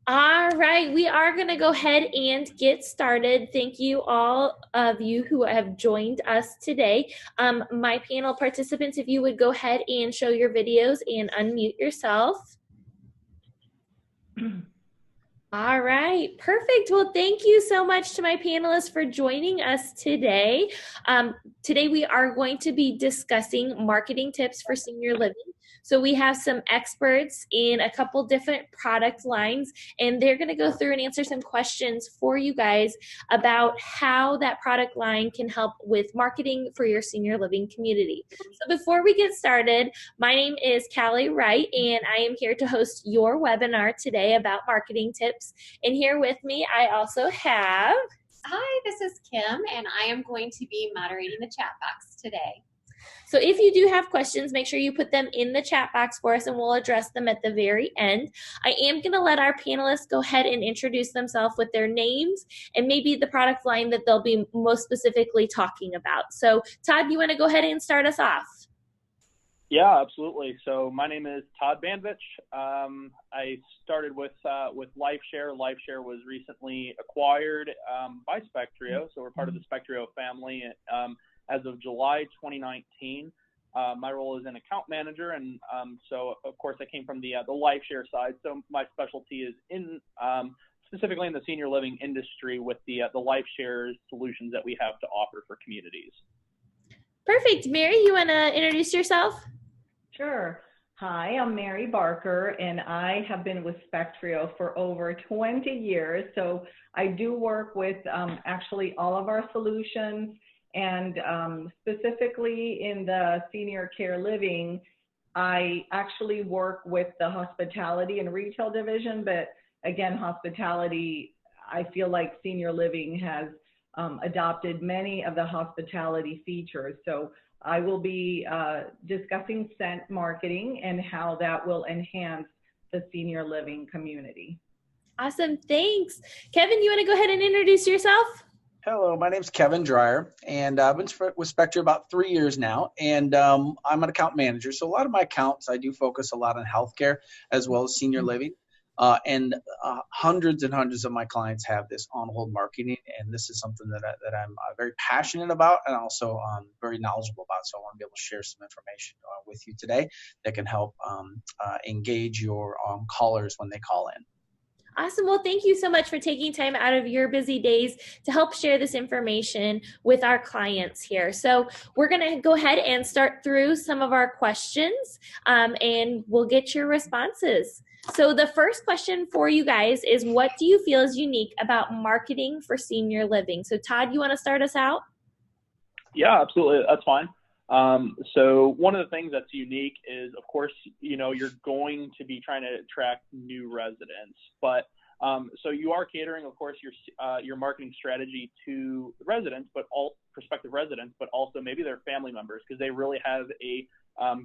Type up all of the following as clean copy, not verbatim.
All right, we are going to go ahead and get started. Thank you all of you who have joined us today. My panel participants, if you would go ahead and show your videos and unmute yourself. All right, perfect. Well, thank you so much to my panelists for joining us today. Today we are going to be discussing marketing tips for senior living. So we have some experts in a couple different product lines, and they're going to go through and answer some questions for you guys about how that product line can help with marketing for your senior living community. So before we get started, my name is Callie Wright, and I am here to host your webinar today about marketing tips. And here with me, I also have... Hi, this is Kim, and I am going to be moderating the chat box today. So if you do have questions, make sure you put them in the chat box for us and we'll address them at the very end. I am going to let our panelists go ahead and introduce themselves with their names and maybe the product line that they'll be most specifically talking about. So Todd, you want to go ahead and start us off? Yeah, absolutely. So my name is Todd Bandvich. I started with LifeShare. LifeShare was recently acquired by Spectrio, so we're part of the Spectrio family as of July 2019. My role is an account manager, and so of course I came from the LifeShare side. So my specialty is in specifically in the senior living industry with the LifeShare solutions that we have to offer for communities. Perfect. Mary, you want to introduce yourself? Sure. Hi, I'm Mary Barker, and I have been with Spectrio for over 20 years. So I do work with actually all of our solutions, and specifically in the senior care living, I actually work with the hospitality and retail division, but again, hospitality, I feel like senior living has adopted many of the hospitality features. So I will be discussing scent marketing and how that will enhance the senior living community. Awesome, thanks. Kevin, you want to go ahead and introduce yourself? Hello, my name's Kevin Dreyer, and I've been with Spectrio about 3 years now, and I'm an account manager. So a lot of my accounts, I do focus a lot on healthcare as well as senior living. And hundreds and hundreds of my clients have this on-hold marketing, and this is something that I'm very passionate about and also very knowledgeable about. So I want to be able to share some information with you today that can help engage your callers when they call in. Awesome. Well, thank you so much for taking time out of your busy days to help share this information with our clients here. So we're going to go ahead and start through some of our questions, and we'll get your responses. So the first question for you guys is, what do you feel is unique about marketing for senior living? So Todd, you want to start us out? Yeah, absolutely. That's fine. So one of the things that's unique is, of course, you're going to be trying to attract new residents, but so you are catering, of course, your marketing strategy to the residents, but all prospective residents, but also maybe their family members, because they really have a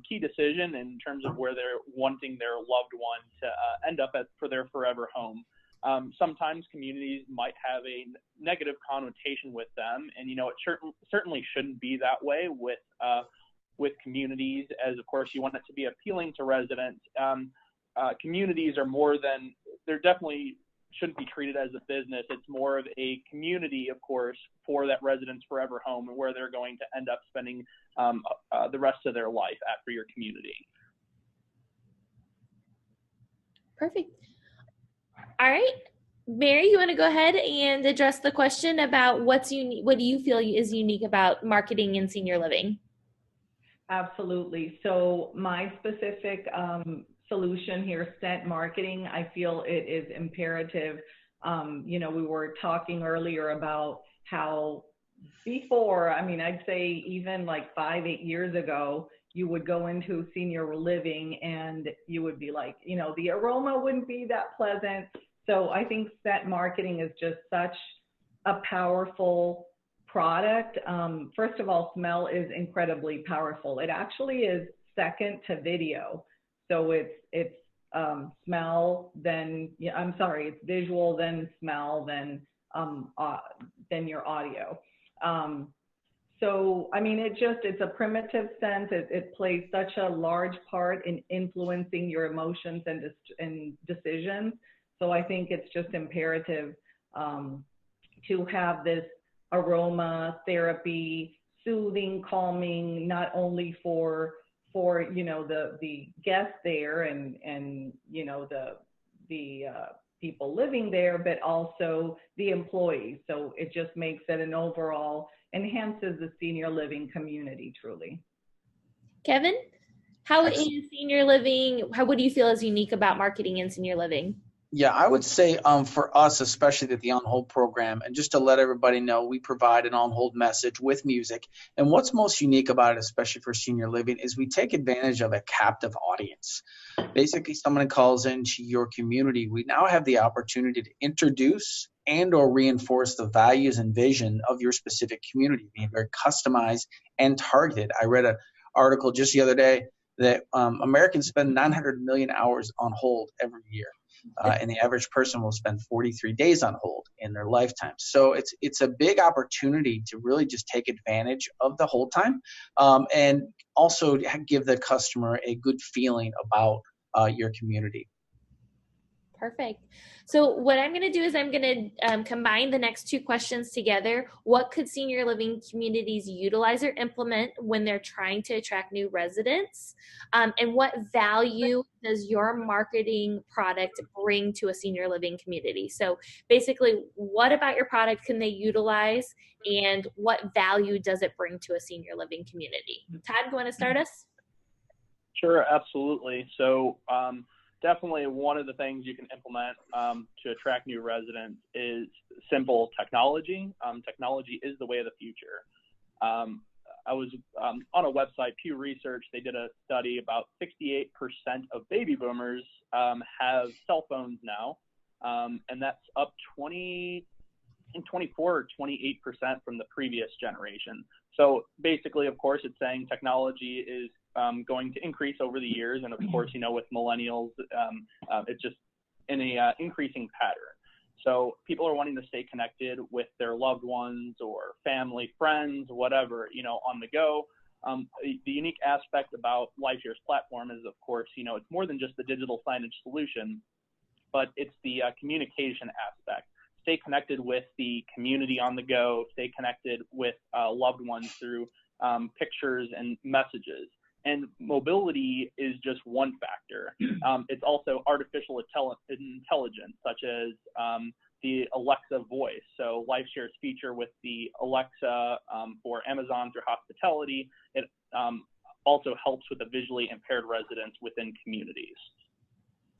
key decision in terms of where they're wanting their loved one to end up for their forever home. Sometimes communities might have a negative connotation with them, and it certainly shouldn't be that way with communities, as of course you want it to be appealing to residents. Communities are they're definitely shouldn't be treated as a business. It's more of a community, of course, for that resident's forever home and where they're going to end up spending the rest of their life after your community. Perfect. All right, Mary, you want to go ahead and address the question about what's unique? What do you feel is unique about marketing in senior living? Absolutely. So my specific solution here, scent marketing, I feel it is imperative. We were talking earlier about how before, I'd say even like 5-8 years ago, you would go into senior living and you would be like, the aroma wouldn't be that pleasant. So I think scent marketing is just such a powerful product. First of all, smell is incredibly powerful. It actually is second to video. So it's smell, then it's visual, then smell, then your audio. So it's a primitive sense. It plays such a large part in influencing your emotions and decisions. So I think it's just imperative to have this aromatherapy, soothing, calming, not only for the guests there and the people living there, but also the employees. So it just makes it an overall, enhances the senior living community truly. Kevin, how is Excellent. senior living, what do you feel is unique about marketing in senior living? Yeah, I would say for us, especially at the OnHold program, and just to let everybody know, we provide an OnHold message with music. And what's most unique about it, especially for senior living, is we take advantage of a captive audience. Basically, someone calls into your community. We now have the opportunity to introduce and or reinforce the values and vision of your specific community, being very customized and targeted. I read an article just the other day that Americans spend 900 million hours on hold every year. And the average person will spend 43 days on hold in their lifetime. So it's a big opportunity to really just take advantage of the hold time and also give the customer a good feeling about your community. Perfect. So what I'm going to do is I'm going to combine the next two questions together. What could senior living communities utilize or implement when they're trying to attract new residents? And what value does your marketing product bring to a senior living community? So basically, what about your product can they utilize, and what value does it bring to a senior living community? Todd, you want to start us? Sure, absolutely. So definitely one of the things you can implement to attract new residents is simple technology. Technology is the way of the future. I was on a website, Pew Research, they did a study about 68% of baby boomers have cell phones now, and that's up 24 or 28% from the previous generation. So basically, of course, it's saying technology is going to increase over the years. And of course, with millennials, it's just in a increasing pattern. So people are wanting to stay connected with their loved ones or family, friends, whatever, on the go. The unique aspect about LifeShare's platform is, of course, it's more than just the digital signage solution, but it's the communication aspect. Stay connected with the community on the go, stay connected with loved ones through pictures and messages. And mobility is just one factor. It's also artificial intelligence, such as the Alexa voice. So LifeShare's feature with the Alexa for Amazon through hospitality, it also helps with the visually impaired residents within communities.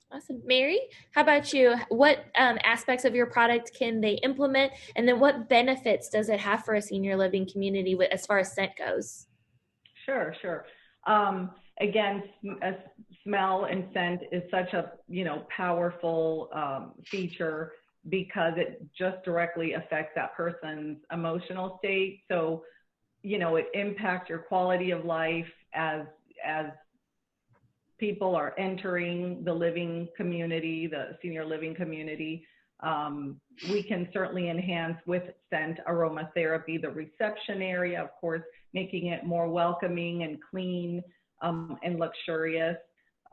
Awesome. Mary, how about you? What aspects of your product can they implement? And then what benefits does it have for a senior living community as far as scent goes? Sure. Again, smell and scent is such a powerful feature because it just directly affects that person's emotional state. So, it impacts your quality of life as people are entering the living community, the senior living community. We can certainly enhance with scent aromatherapy, the reception area, of course, making it more welcoming and clean and luxurious.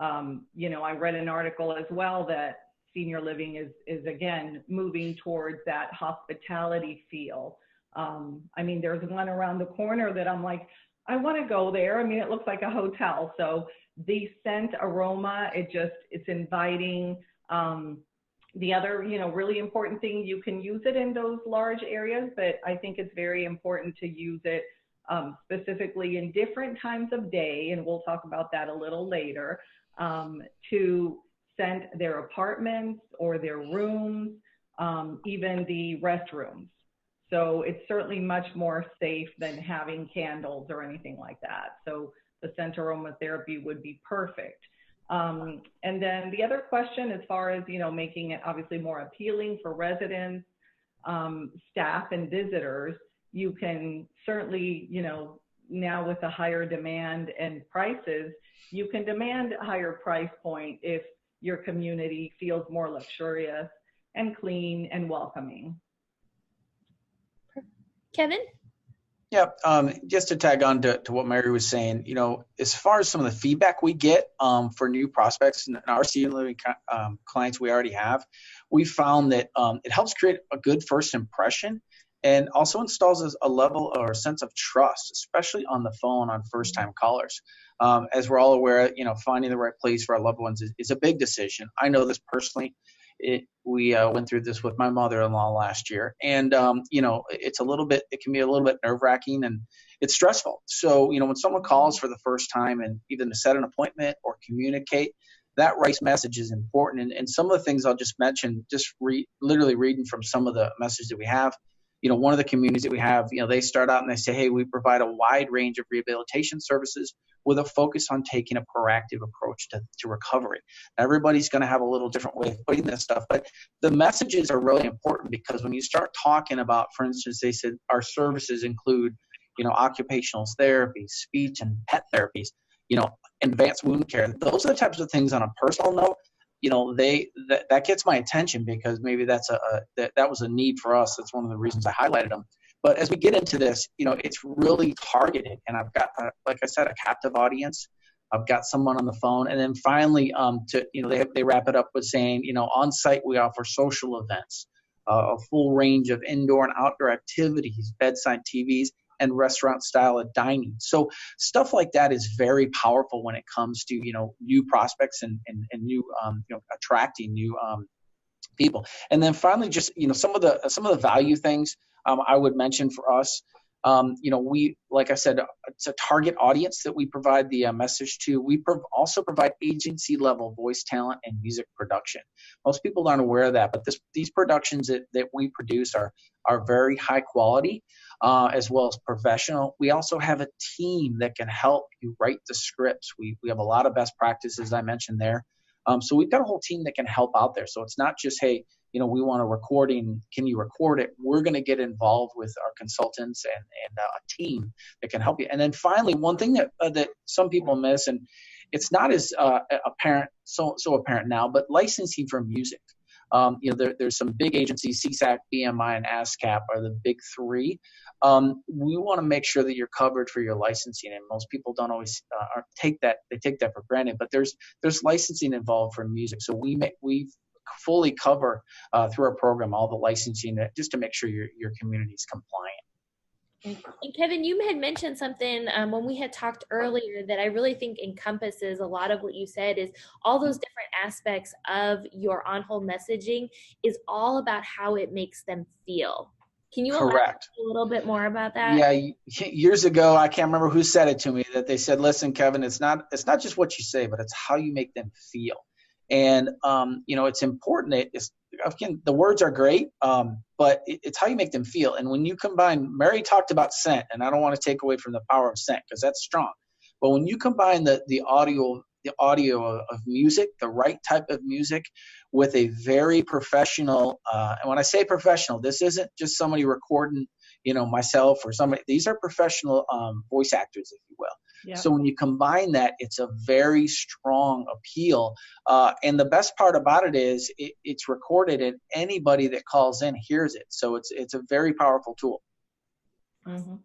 I read an article as well that senior living is again moving towards that hospitality feel. There's one around the corner that I'm like, I want to go there. It looks like a hotel. So the scent aroma, it's inviting. The other, really important thing, you can use it in those large areas, but I think it's very important to use it specifically in different times of day, and we'll talk about that a little later, to scent their apartments or their rooms, even the restrooms. So it's certainly much more safe than having candles or anything like that. So the scent aromatherapy would be perfect. And then the other question, as far as, making it obviously more appealing for residents, staff and visitors, you can certainly, now with the higher demand and prices, you can demand a higher price point if your community feels more luxurious and clean and welcoming. Kevin? Yeah, just to tag on to what Mary was saying, as far as some of the feedback we get for new prospects and our senior living clients we already have, we found that it helps create a good first impression and also installs a level or a sense of trust, especially on the phone on first-time callers. As we're all aware, finding the right place for our loved ones is a big decision. I know this personally. We went through this with my mother-in-law last year, and it can be a little bit nerve-wracking and it's stressful. So when someone calls for the first time and even to set an appointment or communicate, that right message is important. And some of the things I'll just mention, literally reading from some of the messages that we have. One of the communities that we have, they start out and they say, hey, we provide a wide range of rehabilitation services with a focus on taking a proactive approach to recovery. Everybody's going to have a little different way of putting this stuff, but the messages are really important because when you start talking about, for instance, they said our services include, occupational therapy, speech and pet therapies, advanced wound care. Those are the types of things on a personal note. That gets my attention because maybe that was a need for us. That's one of the reasons I highlighted them. But as we get into this, it's really targeted, and I've got, like I said, a captive audience. I've got someone on the phone, and then finally, they wrap it up with saying, on site we offer social events, a full range of indoor and outdoor activities, bedside TVs, and restaurant style of dining. So stuff like that is very powerful when it comes to new prospects and new attracting new people. And then finally, just some of the value things I would mention for us. We, like I said, it's a target audience that we provide the message to. We also provide agency level voice talent and music production. Most people aren't aware of that, but these productions that we produce are very high quality, as well as professional. We also have a team that can help you write the scripts. We have a lot of best practices I mentioned there. So we've got a whole team that can help out there. So it's not just, hey, we want a recording. Can you record it? We're going to get involved with our consultants and a team that can help you. And then finally, one thing that some people miss, and it's not as apparent, so apparent now, but licensing for music. There's some big agencies, CSAC, BMI, and ASCAP are the big three. We want to make sure that you're covered for your licensing, and most people don't always take that for granted. But there's licensing involved for music, so we fully cover through our program all the licensing just to make sure your community is compliant. And Kevin, you had mentioned something when we had talked earlier that I really think encompasses a lot of what you said is all those different aspects of your on-hold messaging is all about how it makes them feel. Can you elaborate a little bit more about that? Yeah, years ago, I can't remember who said it to me, that they said, listen, Kevin, it's not just what you say, but it's how you make them feel. And, it's important. Again, the words are great, but it's how you make them feel. And when you combine, Mary talked about scent, and I don't want to take away from the power of scent because that's strong. But when you combine the audio of music, the right type of music, with a very professional, and when I say professional, this isn't just somebody recording, myself or somebody. These are professional voice actors, if you will. Yep. So when you combine that, it's a very strong appeal. And the best part about it is it's recorded, and anybody that calls in hears it. So it's a very powerful tool. Mm-hmm.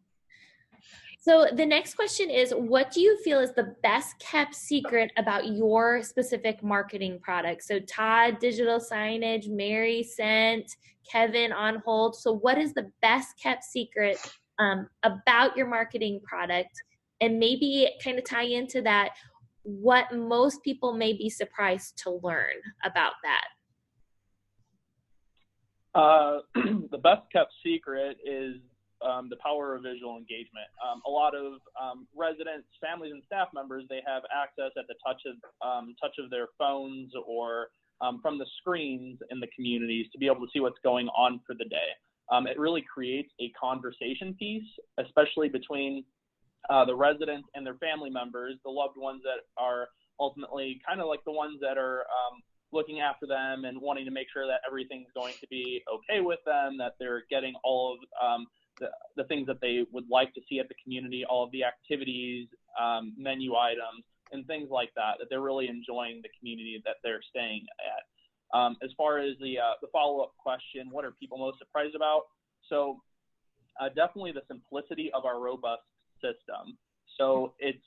So the next question is, what do you feel is the best kept secret about your specific marketing product? So Todd, digital signage, Mary, scent, Kevin, OnHold. So what is the best kept secret about your marketing product? And maybe kind of tie into that, what most people may be surprised to learn about that. The best kept secret is the power of visual engagement. A lot of residents, families, and staff members, they have access at the touch of their phones or from the screens in the communities to be able to see what's going on for the day. It really creates a conversation piece, especially between the residents and their family members, the loved ones that are ultimately kind of like the ones that are looking after them and wanting to make sure that everything's going to be okay with them, that they're getting all of the things that they would like to see at the community, all of the activities, menu items, and things like that, that they're really enjoying the community that they're staying at. As far as the follow-up question, what are people most surprised about? So definitely the simplicity of our robust system. So it's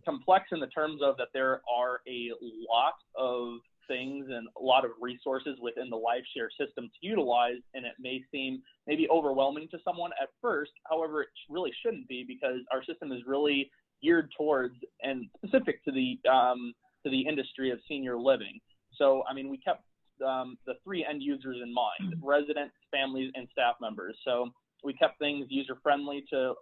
complex in the terms of that there are a lot of things and a lot of resources within the LifeShare system to utilize, and it may seem maybe overwhelming to someone at first. However, it really shouldn't be, because our system is really geared towards and specific to the industry of senior living. So, I mean, we kept the three end users in mind: residents, families, and staff members. So we kept things user-friendly to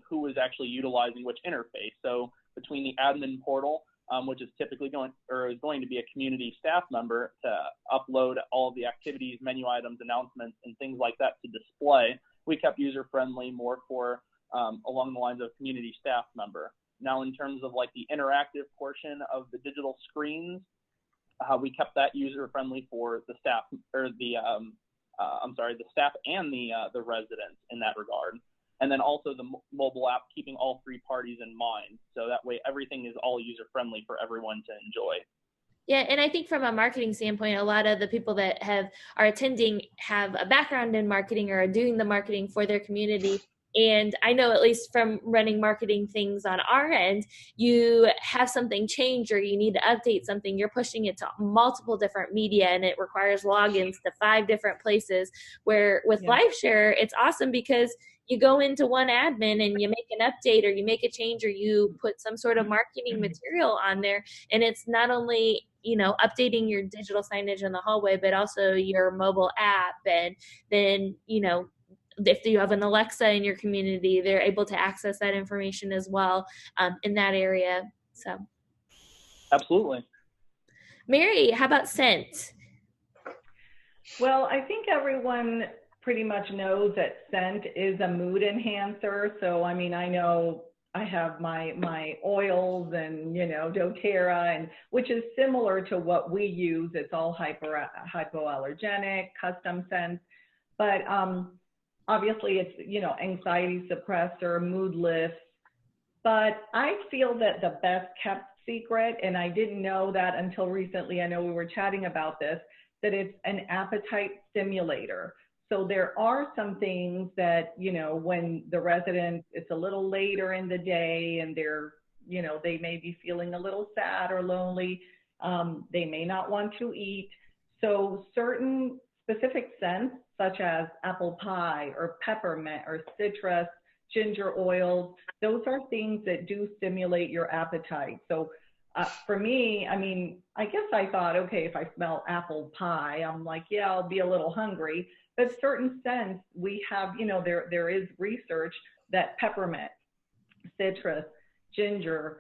who is actually utilizing which interface. So between the admin portal, which is typically going to be a community staff member to upload all of the activities, menu items, announcements, and things like that to display, we kept user-friendly more for along the lines of community staff member. Now, in terms of like the interactive portion of the digital screens, we kept that user-friendly for the staff, or the staff and the residents in that regard. And then also the mobile app, keeping all three parties in mind. So that way everything is all user-friendly for everyone to enjoy. Yeah, and I think from a marketing standpoint, a lot of the people that are attending have a background in marketing or are doing the marketing for their community. And I know, at least from running marketing things on our end, you have something change or you need to update something, you're pushing it to multiple different media, and it requires logins to 5 different places. Where with LifeShare, it's awesome because you go into one admin and you make an update or you make a change or you put some sort of marketing material on there. And it's not only, updating your digital signage in the hallway, but also your mobile app. And then, if you have an Alexa in your community, they're able to access that information as well in that area. So, absolutely. Mary, how about Scent? Well, I think everyone pretty much knows that Scent is a mood enhancer. So, I mean, I know I have my oils and, doTERRA, and which is similar to what we use. It's all hypoallergenic, custom scents. But obviously it's, anxiety suppressor, mood lifts. But I feel that the Bestkept Secret, and I didn't know that until recently, I know we were chatting about this, that it's an appetite stimulator. So there are some things that, when the resident, it's a little later in the day and they're, they may be feeling a little sad or lonely. They may not want to eat. So certain specific scents, such as apple pie or peppermint or citrus, ginger oils, those are things that do stimulate your appetite. So for me, I mean, I guess I thought, okay, if I smell apple pie, I'm like, yeah, I'll be a little hungry. But certain scents, we have, there is research that peppermint, citrus, ginger,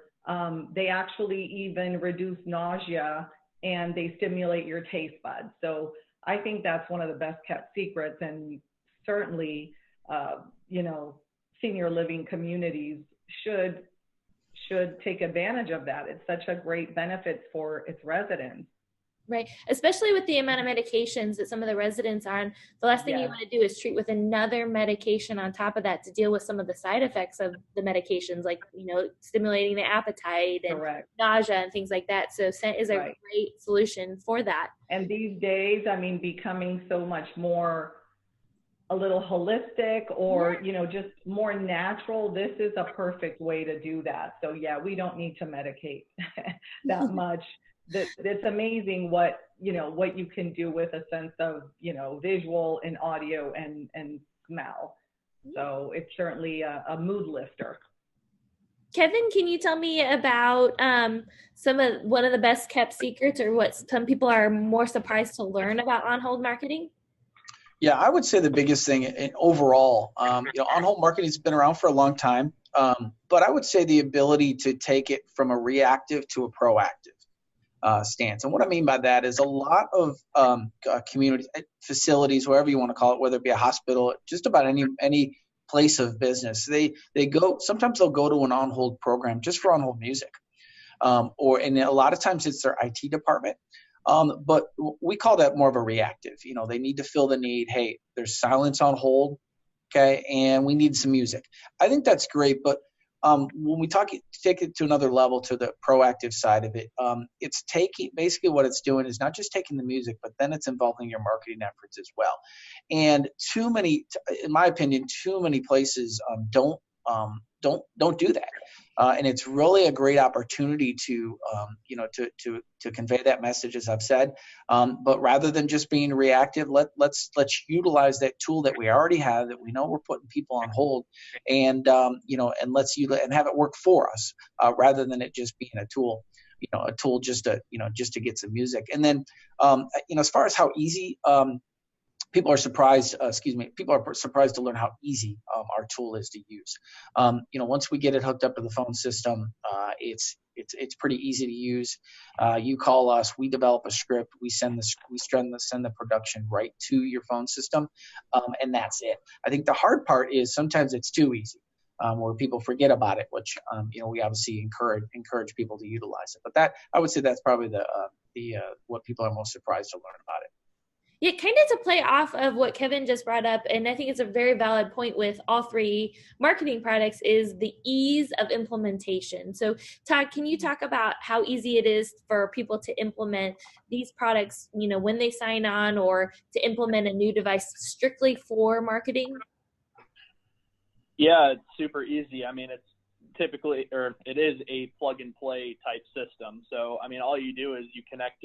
they actually even reduce nausea and they stimulate your taste buds. So I think that's one of the best kept secrets, and certainly, senior living communities should take advantage of that. It's such a great benefit for its residents. Right. Especially with the amount of medications that some of the residents are on. The last thing you want to do is treat with another medication on top of that to deal with some of the side effects of the medications, like, stimulating the appetite and nausea and things like that. So scent is a great solution for that. And these days, I mean, becoming so much more a little holistic or, just more natural, this is a perfect way to do that. So yeah, we don't need to medicate that much. It's amazing what you can do with a sense of, visual and audio and smell. So it's certainly a mood lifter. Kevin, can you tell me about one of the best kept secrets, or what some people are more surprised to learn about OnHold Marketing? Yeah, I would say the biggest thing in overall, OnHold Marketing has been around for a long time, but I would say the ability to take it from a reactive to a proactive stance. And what I mean by that is a lot of community facilities, wherever you want to call it, whether it be a hospital, just about any place of business, sometimes they'll go to an on-hold program just for on-hold music. And a lot of times it's their IT department. But we call that more of a reactive. They need to fill the need. Hey, there's silence on hold. Okay. And we need some music. I think that's great. But when we take it to another level, to the proactive side of it, it's taking, basically what it's doing is not just taking the music, but then it's involving your marketing efforts as well. And too many, in my opinion, too many places don't do that. And it's really a great opportunity to, to convey that message, as I've said. But rather than just being reactive, let's utilize that tool that we already have, that we know we're putting people on hold, and and let's and have it work for us, rather than it just being a tool. A tool just to get some music. And then, as far as how easy. People are surprised. People are surprised to learn how easy our tool is to use. Once we get it hooked up to the phone system, it's pretty easy to use. You call us, we develop a script, we send the production right to your phone system, and that's it. I think the hard part is sometimes it's too easy, where people forget about it, which we obviously encourage people to utilize it. But that, I would say, that's probably the what people are most surprised to learn about it. Yeah, kind of to play off of what Kevin just brought up, and I think it's a very valid point with all three marketing products, is the ease of implementation. So Todd, can you talk about how easy it is for people to implement these products, when they sign on, or to implement a new device strictly for marketing? Yeah, it's super easy. I mean, it is a plug and play type system. So, I mean, all you do is you connect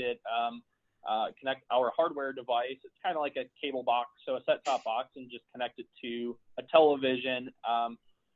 our hardware device. It's kind of like a cable box, so a set-top box, and just connect it to a television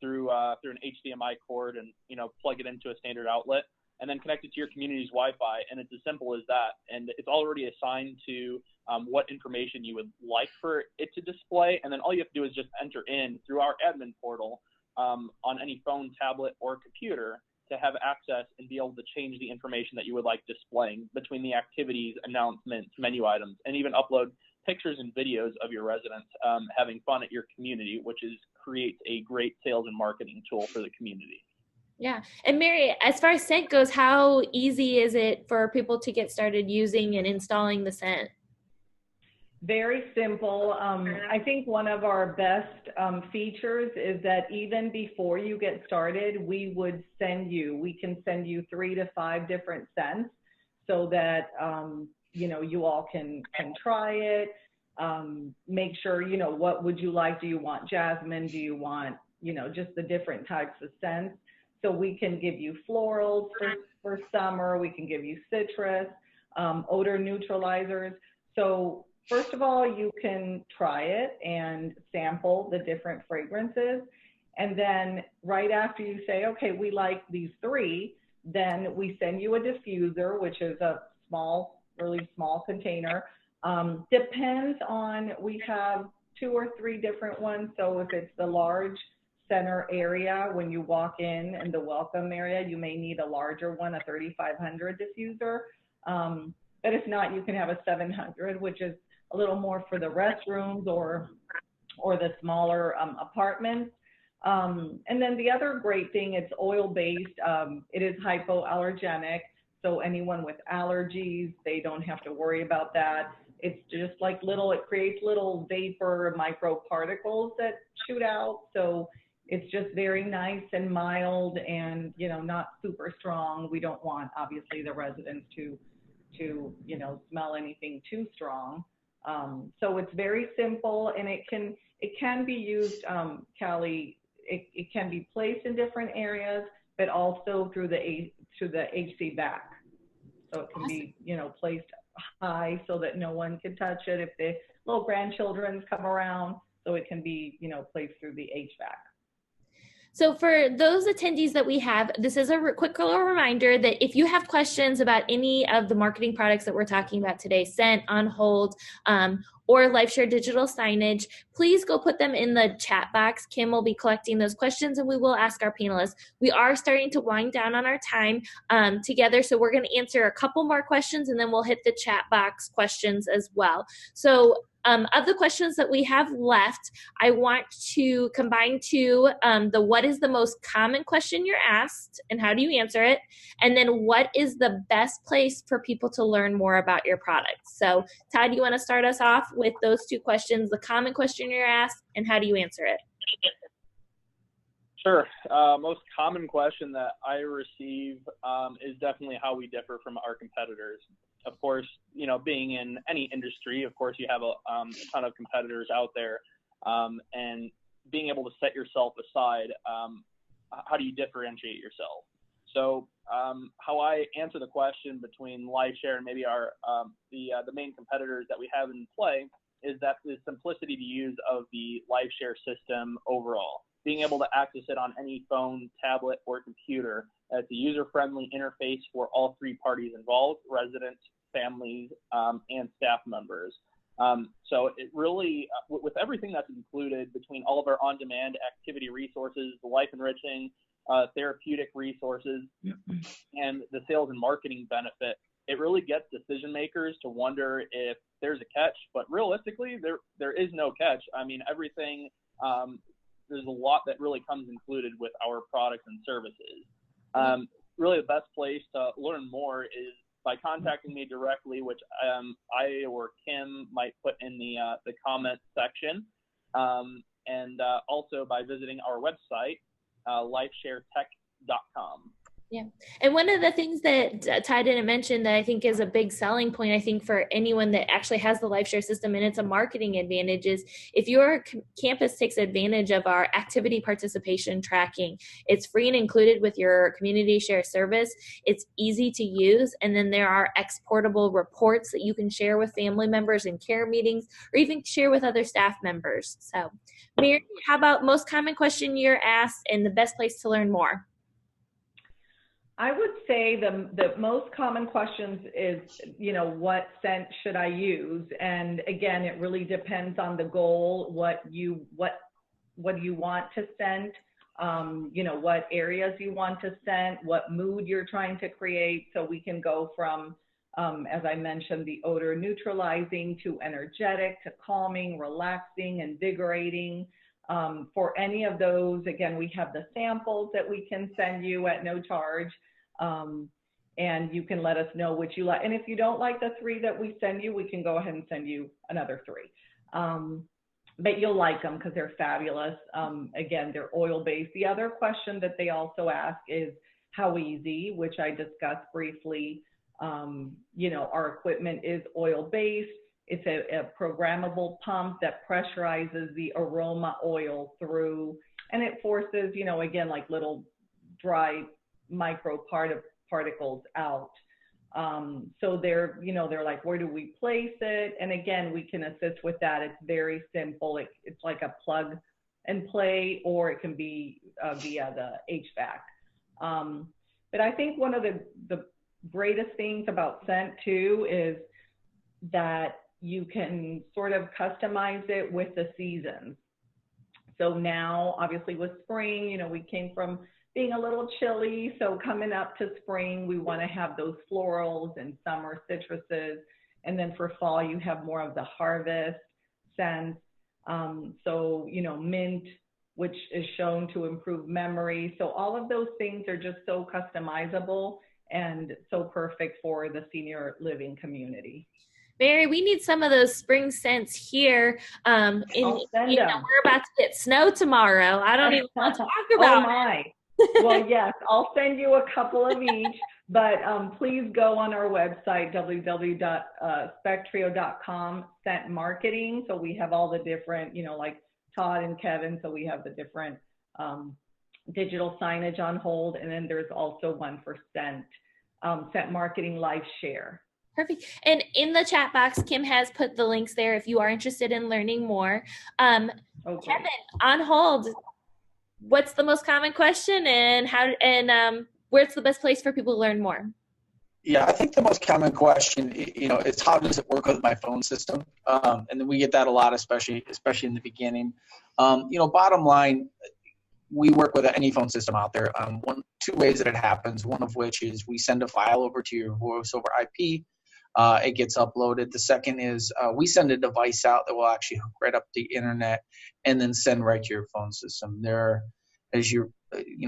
through an HDMI cord, and plug it into a standard outlet, and then connect it to your community's Wi-Fi. And it's as simple as that. And it's already assigned to what information you would like for it to display, and then all you have to do is just enter in through our admin portal on any phone, tablet, or computer, to have access and be able to change the information that you would like displaying between the activities, announcements, menu items, and even upload pictures and videos of your residents having fun at your community, which creates a great sales and marketing tool for the community. Yeah. And Mary, as far as Scent goes, how easy is it for people to get started using and installing the Scent? Very simple. I think one of our best features is that even before you get started, we can send you 3 to 5 different scents, so that you all can try it. Make sure what would you like. Do you want jasmine? Do you want just the different types of scents? So we can give you florals for summer. We can give you citrus, odor neutralizers. So first of all, you can try it and sample the different fragrances. And then right after you say, okay, we like these 3, then we send you a diffuser, which is a really small container. Depends on, we have 2 or 3 different ones. So if it's the large center area, when you walk in the welcome area, you may need a larger one, a 3500 diffuser. But if not, you can have a 700, which is a little more for the restrooms or the smaller apartments. And then the other great thing, it's oil-based. It is hypoallergenic, so anyone with allergies, they don't have to worry about that. It's just like it creates little vapor microparticles that shoot out. So it's just very nice and mild, and not super strong. We don't want, obviously, the residents to smell anything too strong. So it's very simple, and it can be used, Callie. It can be placed in different areas, but also through the HC back. So it can be placed high so that no one can touch it if the little grandchildren come around. So it can be placed through the HVAC. So for those attendees that we have, this is a quick little reminder that if you have questions about any of the marketing products that we're talking about today, Scent, OnHold, or LifeShare digital signage, please go put them in the chat box. Kim will be collecting those questions, and we will ask our panelists. We are starting to wind down on our time together, so we're going to answer a couple more questions, and then we'll hit the chat box questions as well. So of the questions that we have left, I want to combine 2, the what is the most common question you're asked and how do you answer it, and then what is the best place for people to learn more about your products. So Todd, you want to start us off with those 2 questions, the common question you're asked and how do you answer it? Sure. Most common question that I receive is definitely how we differ from our competitors. Of course, you know, being in any industry, of course, you have a ton of competitors out there, and being able to set yourself aside, how do you differentiate yourself? So how I answer the question between LifeShare and maybe our the main competitors that we have in play is that the simplicity to use of the LifeShare system overall. Being able to access it on any phone, tablet, or computer. It's a user-friendly interface for all three parties involved, residents, families, and staff members. So it really, with everything that's included between all of our on-demand activity resources, the life enriching, therapeutic resources, and the sales and marketing benefit, it really gets decision makers to wonder if there's a catch, but realistically, there is no catch. I mean, everything, there's a lot that really comes included with our products and services. Really the best place to learn more is by contacting me directly, which I or Kim might put in the comment section, and also by visiting our website, lifesharetech.com. Yeah. And one of the things that Ty didn't mention that I think is a big selling point, I think, for anyone that actually has the LifeShare system, and it's a marketing advantage, is if your campus takes advantage of our activity participation tracking, it's free and included with your community share service. It's easy to use. And then there are exportable reports that you can share with family members in care meetings, or even share with other staff members. So, Mary, how about most common question you're asked and the best place to learn more? I would say the most common questions is, you know, what scent should I use? And again, it really depends on the goal, what do you want to scent, you know, what areas you want to scent, what mood you're trying to create. So we can go from, as I mentioned, the odor neutralizing to energetic to calming, relaxing, invigorating. For any of those, again, we have the samples that we can send you at no charge, and you can let us know what you like. And if you don't like the 3 that we send you, we can go ahead and send you another 3. But you'll like them because they're fabulous. Again, they're oil-based. The other question that they also ask is how easy, which I discussed briefly. You know, our equipment is oil-based. It's a programmable pump that pressurizes the aroma oil through, and it forces, you know, again, like little dry micro particles out. So they're, you know, they're like, where do we place it? And again, we can assist with that. It's very simple. It's like a plug and play, or it can be via the HVAC. But I think one of the greatest things about scent too is that you can sort of customize it with the seasons. So now, obviously with spring, you know, we came from being a little chilly. So coming up to spring, we want to have those florals, and summer citruses. And then for fall, you have more of the harvest scents. So, you know, mint, which is shown to improve memory. So all of those things are just so customizable and so perfect for the senior living community. Mary, we need some of those spring scents here. You know, we're about to get snow tomorrow. I don't even want to talk about Oh my. Well, yes, I'll send you a couple of each, but please go on our website, www.spectrio.com, scent marketing. So we have all the different, you know, like Todd and Kevin. So we have the different digital signage on hold. And then there's also one for scent marketing LifeShare. Perfect. And in the chat box, Kim has put the links there if you are interested in learning more. Kevin, on hold, what's the most common question, and where's the best place for people to learn more? Yeah, I think the most common question, you know, is how does it work with my phone system? And then we get that a lot, especially in the beginning. You know, bottom line, we work with any phone system out there. 2 ways that it happens. One of which is we send a file over to your voice over IP. It gets uploaded. The second is we send a device out that will actually hook right up the internet and then send right to your phone system. There are, as you're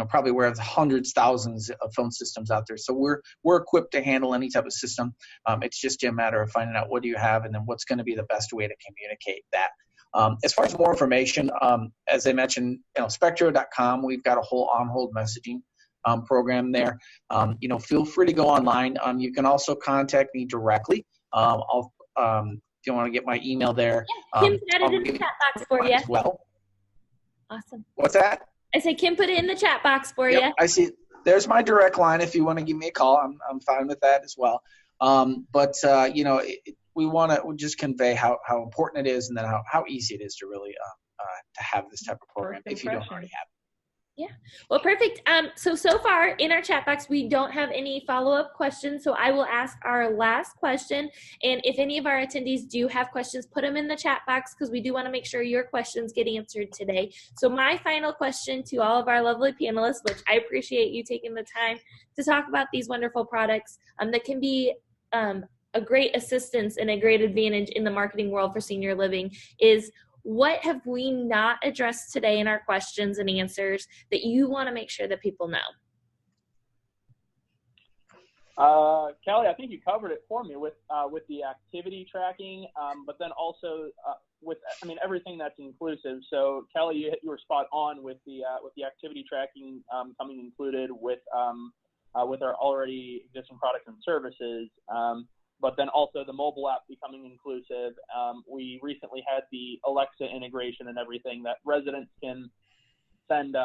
probably aware of, hundreds, thousands of phone systems out there. So we're equipped to handle any type of system. It's just a matter of finding out what do you have and then what's going to be the best way to communicate that. As far as more information, as I mentioned, Spectro.com, we've got a whole on-hold messaging program there. Feel free to go online. You can also contact me directly. If you want to get my email there. Yeah, Kim's got it in the chat box for you. As well. Awesome. What's that? I said Kim put it in the chat box for Yep, you. I see. There's my direct line. If you want to give me a call, I'm fine with that as well. We want to just convey how important it is, and then how easy it is to really to have this type of program if you don't already have it. Yeah. Well, perfect. So far in our chat box, we don't have any follow-up questions. So I will ask our last question. And if any of our attendees do have questions, put them in the chat box, because we do want to make sure your questions get answered today. So my final question to all of our lovely panelists, which I appreciate you taking the time to talk about these wonderful products that can be a great assistance and a great advantage in the marketing world for senior living, is what have we not addressed today in our questions and answers that you want to make sure that people know? Kelly, I think you covered it for me with the activity tracking, but then also with everything that's inclusive. So Kelly, you were spot on with the activity tracking coming included with our already existing products and services. But then also the mobile app becoming inclusive. We recently had the Alexa integration and everything that residents can send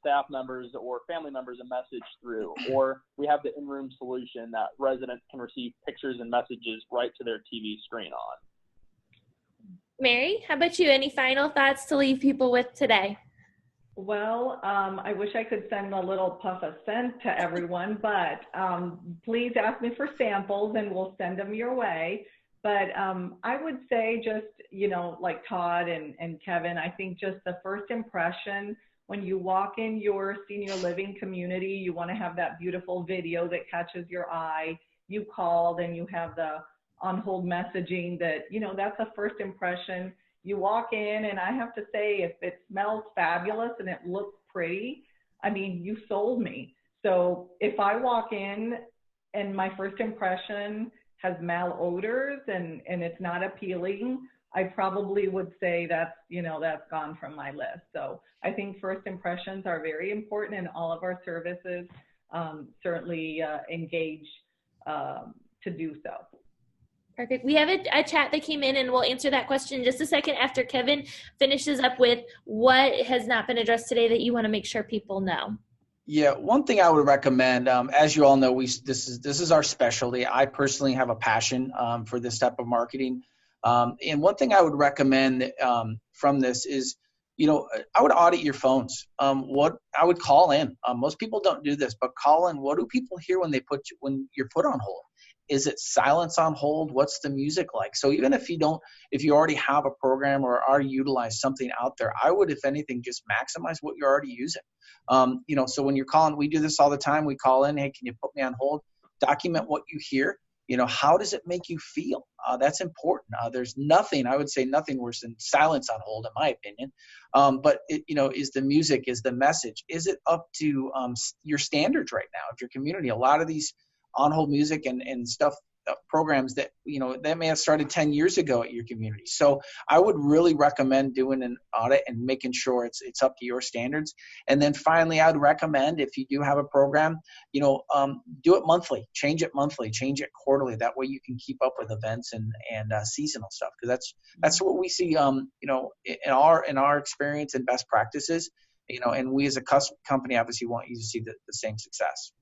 staff members or family members a message through. Or we have the in-room solution that residents can receive pictures and messages right to their TV screen on. Mary, how about you? Any final thoughts to leave people with today? Well, I wish I could send a little puff of scent to everyone, but please ask me for samples and we'll send them your way. But I would say just, like Todd and Kevin, I think just the first impression when you walk in your senior living community, you want to have that beautiful video that catches your eye. You called and you have the on-hold messaging that, that's a first impression. You walk in, and I have to say, if it smells fabulous and it looks pretty, you sold me. So if I walk in and my first impression has malodors and it's not appealing, I probably would say that's gone from my list. So I think first impressions are very important in all of our services, certainly engage to do so. Perfect. We have a chat that came in, and we'll answer that question in just a second after Kevin finishes up with what has not been addressed today that you want to make sure people know. Yeah, one thing I would recommend, as you all know, this is our specialty. I personally have a passion for this type of marketing, and one thing I would recommend from this is, I would audit your phones. What I would call in. Most people don't do this, but call in. What do people hear when you're put on hold? Is it silence on hold? What's the music like? So even if you already have a program or are utilize something out there, I would, if anything, just maximize what you're already using. So when you're calling, we do this all the time. We call in, hey, can you put me on hold? Document what you hear. How does it make you feel? That's important. There's nothing worse than silence on hold, in my opinion. But is the music, is the message, is it up to your standards right now of your community? A lot of these on-hold music and stuff, programs that, that may have started 10 years ago at your community. So I would really recommend doing an audit and making sure it's up to your standards. And then finally, I would recommend, if you do have a program, do it monthly, change it monthly, change it quarterly. That way you can keep up with events and seasonal stuff. Because that's what we see, in our experience and best practices, and we as a company obviously want you to see the same success.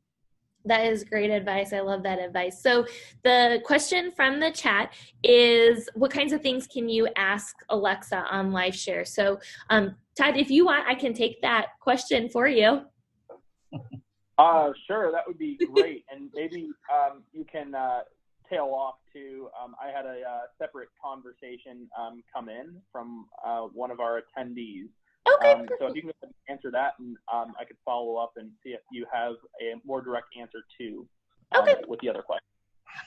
That is great advice. I love that advice. So the question from the chat is, what kinds of things can you ask Alexa on LifeShare? So Todd, if you want, I can take that question for you. Sure, that would be great. And maybe you can tail off to, I had a separate conversation come in from one of our attendees. Okay. So if you can answer that, and I could follow up and see if you have a more direct answer to with the other question.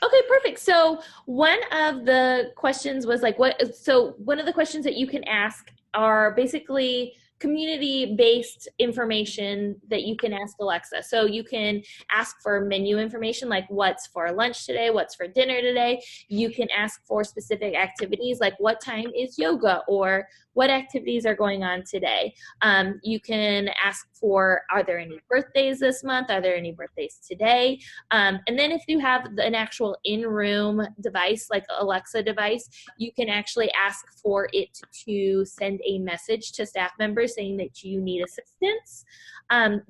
Okay, perfect. So one of the questions was like, one of the questions that you can ask are basically community-based information that you can ask Alexa. So you can ask for menu information, like what's for lunch today, what's for dinner today. You can ask for specific activities, like what time is yoga, or what activities are going on today. You can ask for, are there any birthdays this month? Are there any birthdays today? And then if you have an actual in-room device, like Alexa device, you can actually ask for it to send a message to staff members saying that you need assistance.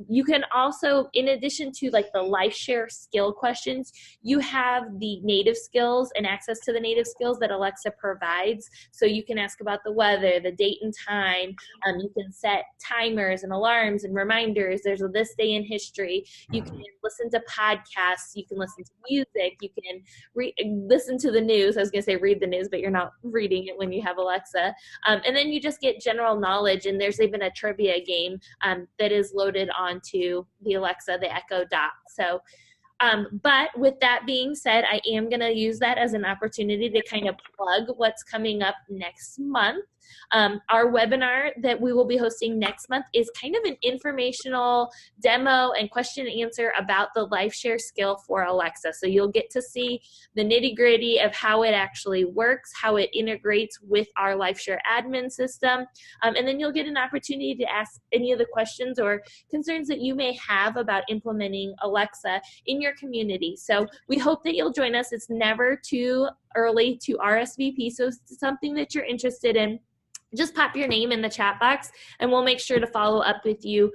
You can also, in addition to like the LifeShare skill questions, you have the native skills and access to the native skills that Alexa provides. So you can ask about the weather, the date and time. You can set timers and alarms and reminders. There's a this day in history. You can listen to podcasts. You can listen to music. You can listen to the news. I was going to say read the news, but you're not reading it when you have Alexa. And then you just get general knowledge. And there's even a trivia game that is loaded onto the Alexa, the Echo Dot. So, but with that being said, I am going to use that as an opportunity to kind of plug what's coming up next month. Our webinar that we will be hosting next month is kind of an informational demo and question and answer about the LifeShare skill for Alexa. So you'll get to see the nitty-gritty of how it actually works, how it integrates with our LifeShare admin system, and then you'll get an opportunity to ask any of the questions or concerns that you may have about implementing Alexa in your community. So we hope that you'll join us. It's never too early to RSVP, so if it's something that you're interested in, just pop your name in the chat box and we'll make sure to follow up with you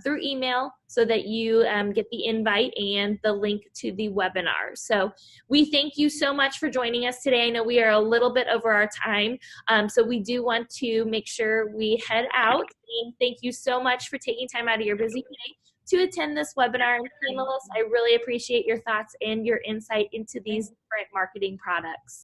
through email so that you get the invite and the link to the webinar. So we thank you so much for joining us today. I know we are a little bit over our time, so we do want to make sure we head out. And thank you so much for taking time out of your busy day to attend this webinar. And panelists, I really appreciate your thoughts and your insight into these different marketing products.